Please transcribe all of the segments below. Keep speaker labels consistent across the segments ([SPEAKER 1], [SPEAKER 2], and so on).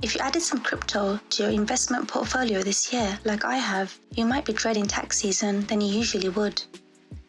[SPEAKER 1] If you added some crypto to your investment portfolio this year, like I have, you might be dreading tax season than you usually would.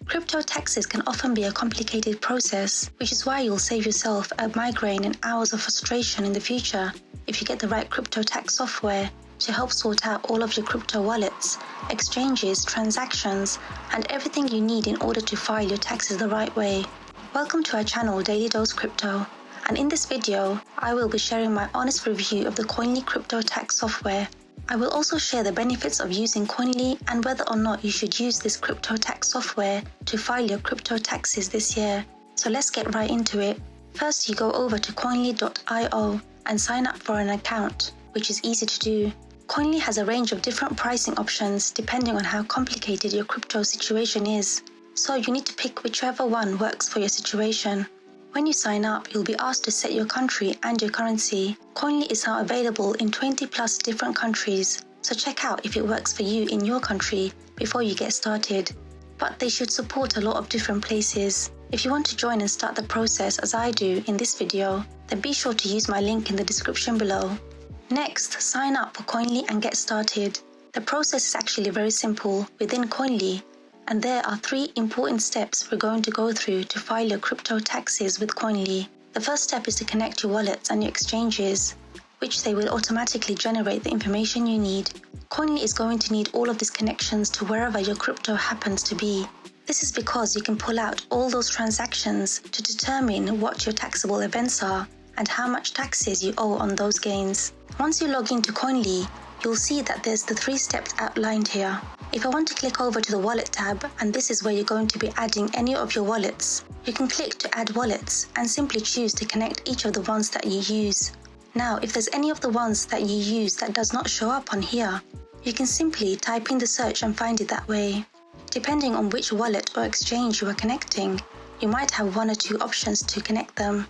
[SPEAKER 1] Crypto taxes can often be a complicated process, which is why you'll save yourself a migraine and hours of frustration in the future if you get the right crypto tax software to help sort out all of your crypto wallets, exchanges, transactions, and everything you need in order to file your taxes the right way. Welcome to our channel DailyDoseCrypto, and in this video, I will be sharing my honest review of the Koinly crypto tax software. I will also share the benefits of using Koinly and whether or not you should use this crypto tax software to file your crypto taxes this year. So let's get right into it. First, you go over to Koinly.io and sign up for an account, which is easy to do. Koinly has a range of different pricing options depending on how complicated your crypto situation is. So you need to pick whichever one works for your situation. When you sign up, you'll be asked to set your country and your currency. Koinly is now available in 20 plus different countries, so check out if it works for you in your country before you get started. But they should support a lot of different places. If you want to join and start the process as I do in this video, then be sure to use my link in the description below. Next, sign up for Koinly and get started. The process is actually very simple within Koinly, and there are 3 important steps we're going to go through to file your crypto taxes with Koinly. The first step is to connect your wallets and your exchanges, which they will automatically generate the information you need. Koinly is going to need all of these connections to wherever your crypto happens to be. This is because you can pull out all those transactions to determine what your taxable events are and how much taxes you owe on those gains. Once you log into Koinly, you'll see that there's the 3 steps outlined here. If I want to click over to the Wallet tab, and this is where you're going to be adding any of your wallets, you can click to add wallets and simply choose to connect each of the ones that you use. Now, if there's any of the ones that you use that does not show up on here, you can simply type in the search and find it that way. Depending on which wallet or exchange you are connecting, you might have 1 or 2 options to connect them.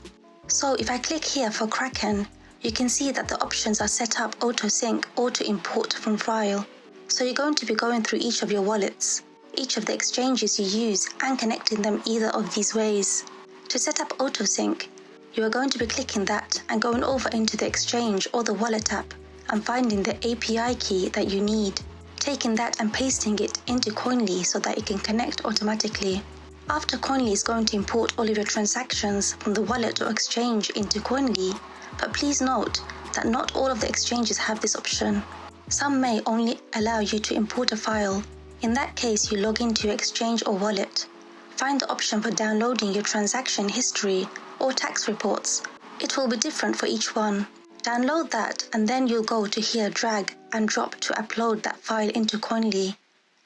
[SPEAKER 1] So if I click here for Kraken, you can see that the options are set up auto sync or to import from file. So you're going to be going through each of your wallets, each of the exchanges you use, and connecting them either of these ways. To set up auto sync, you are going to be clicking that and going over into the exchange or the wallet app and finding the API key that you need, taking that and pasting it into Koinly so that it can connect automatically. After, Koinly is going to import all of your transactions from the wallet or exchange into Koinly, but please note that not all of the exchanges have this option. Some may only allow you to import a file. In that case, you log into your exchange or wallet. Find the option for downloading your transaction history or tax reports. It will be different for each one. Download that and then you'll go to here, drag and drop to upload that file into Koinly,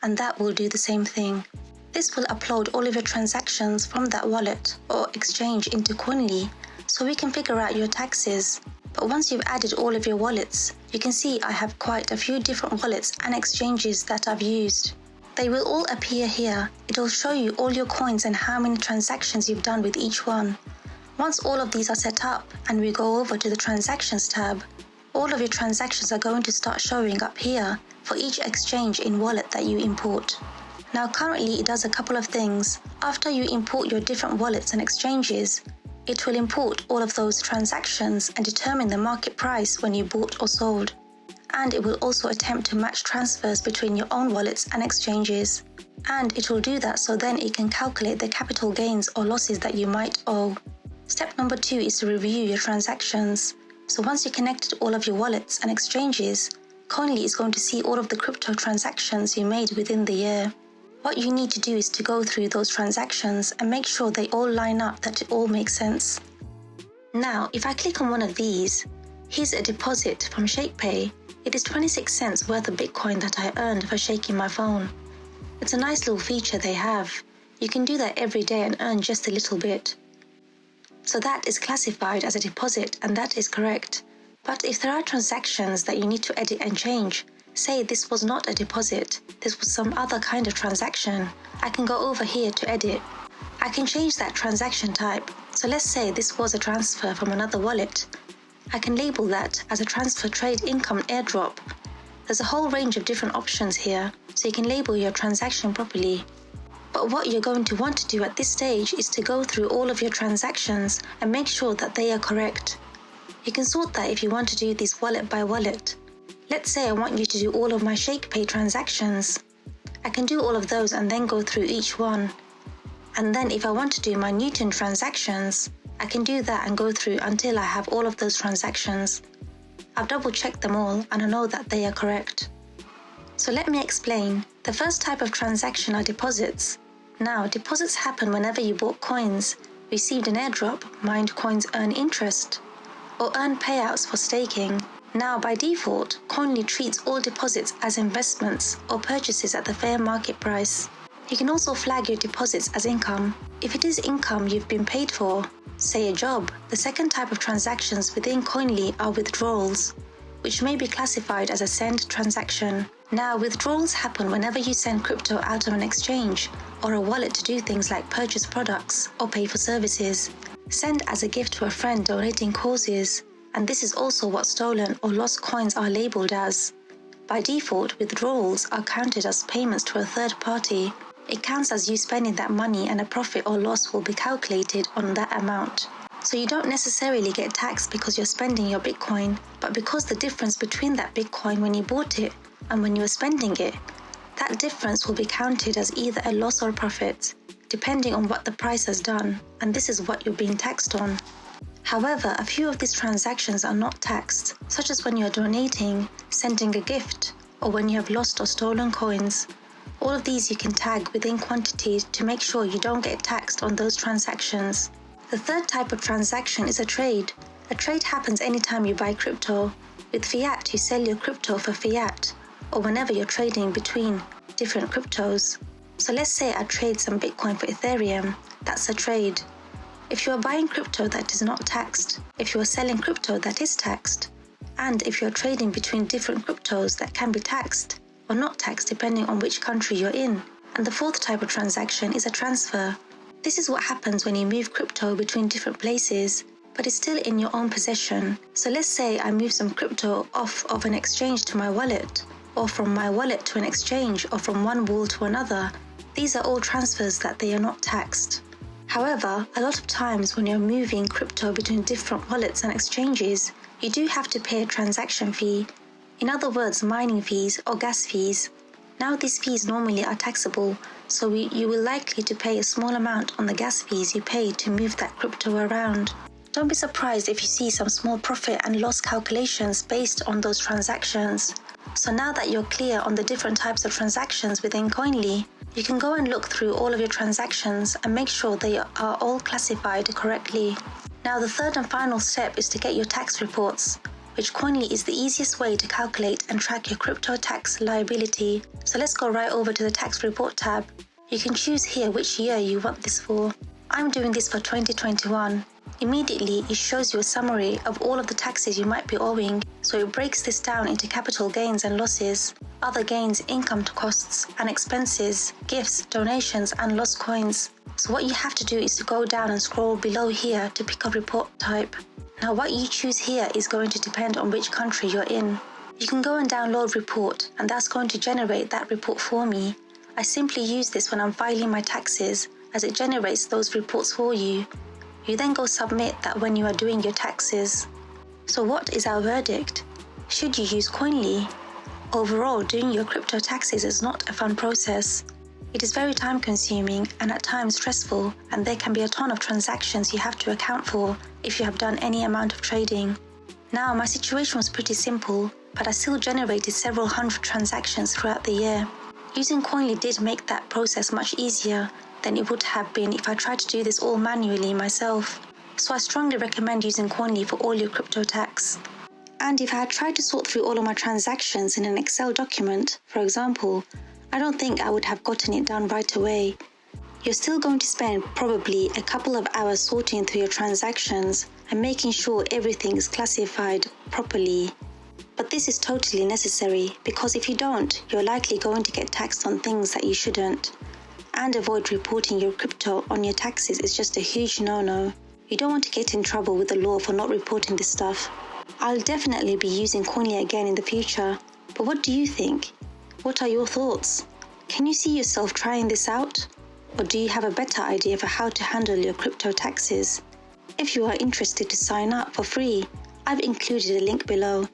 [SPEAKER 1] and that will do the same thing. This will upload all of your transactions from that wallet or exchange into Koinly so we can figure out your taxes. But once you've added all of your wallets, you can see I have quite a few different wallets and exchanges that I've used. They will all appear here. It'll show you all your coins and how many transactions you've done with each one. Once all of these are set up and we go over to the Transactions tab, all of your transactions are going to start showing up here for each exchange in wallet that you import. Now currently it does a couple of things. After you import your different wallets and exchanges, it will import all of those transactions and determine the market price when you bought or sold. And it will also attempt to match transfers between your own wallets and exchanges. And it will do that so then it can calculate the capital gains or losses that you might owe. Step number 2 is to review your transactions. So once you connected all of your wallets and exchanges, Koinly is going to see all of the crypto transactions you made within the year. What you need to do is to go through those transactions and make sure they all line up, that it all makes sense. Now, if I click on one of these, here's a deposit from ShakePay. It is 26 cents worth of Bitcoin that I earned for shaking my phone. It's a nice little feature they have. You can do that every day and earn just a little bit. So that is classified as a deposit, and that is correct. But if there are transactions that you need to edit and change, say this was not a deposit, this was some other kind of transaction, I can go over here to edit. I can change that transaction type. So let's say this was a transfer from another wallet. I can label that as a transfer trade income airdrop. There's a whole range of different options here, so you can label your transaction properly. But what you're going to want to do at this stage is to go through all of your transactions and make sure that they are correct. You can sort that if you want to do this wallet by wallet. Let's say I want you to do all of my ShakePay transactions. I can do all of those and then go through each one. And then if I want to do my Newton transactions, I can do that and go through until I have all of those transactions. I've double checked them all and I know that they are correct. So let me explain. The first type of transaction are deposits. Now, deposits happen whenever you bought coins, received an airdrop, mined coins earn interest, or earn payouts for staking. Now, by default, Koinly treats all deposits as investments or purchases at the fair market price. You can also flag your deposits as income. If it is income you've been paid for, say a job, the second type of transactions within Koinly are withdrawals, which may be classified as a send transaction. Now, withdrawals happen whenever you send crypto out of an exchange or a wallet to do things like purchase products or pay for services, send as a gift to a friend donating causes, and this is also what stolen or lost coins are labeled as. By default, withdrawals are counted as payments to a third party. It counts as you spending that money and a profit or loss will be calculated on that amount. So you don't necessarily get taxed because you're spending your Bitcoin, but because the difference between that Bitcoin when you bought it and when you were spending it, that difference will be counted as either a loss or a profit, depending on what the price has done, and this is what you're being taxed on. However, a few of these transactions are not taxed, such as when you're donating, sending a gift, or when you have lost or stolen coins. All of these you can tag within quantity to make sure you don't get taxed on those transactions. The third type of transaction is a trade. A trade happens anytime you buy crypto. With fiat, you sell your crypto for fiat, or whenever you're trading between different cryptos. So let's say I trade some Bitcoin for Ethereum. That's a trade. If you are buying crypto that is not taxed, if you are selling crypto that is taxed, and if you are trading between different cryptos that can be taxed or not taxed depending on which country you're in. And the fourth type of transaction is a transfer. This is what happens when you move crypto between different places, but it's still in your own possession. So let's say I move some crypto off of an exchange to my wallet, or from my wallet to an exchange, or from one wall to another. These are all transfers that they are not taxed. However, a lot of times when you're moving crypto between different wallets and exchanges, you do have to pay a transaction fee. In other words, mining fees or gas fees. Now these fees normally are taxable, so you will likely to pay a small amount on the gas fees you pay to move that crypto around. Don't be surprised if you see some small profit and loss calculations based on those transactions. So now that you're clear on the different types of transactions within Koinly, you can go and look through all of your transactions and make sure they are all classified correctly. Now the third and final step is to get your tax reports, which Koinly is the easiest way to calculate and track your crypto tax liability. So let's go right over to the tax report tab. You can choose here which year you want this for. I'm doing this for 2021. Immediately, it shows you a summary of all of the taxes you might be owing, so it breaks this down into capital gains and losses, other gains, income costs and expenses, gifts, donations and lost coins. So what you have to do is to go down and scroll below here to pick a report type. Now what you choose here is going to depend on which country you're in. You can go and download report, and that's going to generate that report for me. I simply use this when I'm filing my taxes, as it generates those reports for you. You then go submit that when you are doing your taxes. So what is our verdict? Should you use Koinly? Overall, doing your crypto taxes is not a fun process. It is very time consuming and at times stressful, and there can be a ton of transactions you have to account for if you have done any amount of trading. Now, my situation was pretty simple, but I still generated several hundred transactions throughout the year. Using Koinly did make that process much easier than it would have been if I tried to do this all manually myself. So I strongly recommend using Koinly for all your crypto tax. And if I had tried to sort through all of my transactions in an Excel document, for example, I don't think I would have gotten it done right away. You're still going to spend probably a couple of hours sorting through your transactions and making sure everything is classified properly. But this is totally necessary, because if you don't, you're likely going to get taxed on things that you shouldn't. And avoid reporting your crypto on your taxes is just a huge no-no. You don't want to get in trouble with the law for not reporting this stuff. I'll definitely be using Koinly again in the future, but what do you think? What are your thoughts? Can you see yourself trying this out? Or do you have a better idea for how to handle your crypto taxes? If you are interested to sign up for free, I've included a link below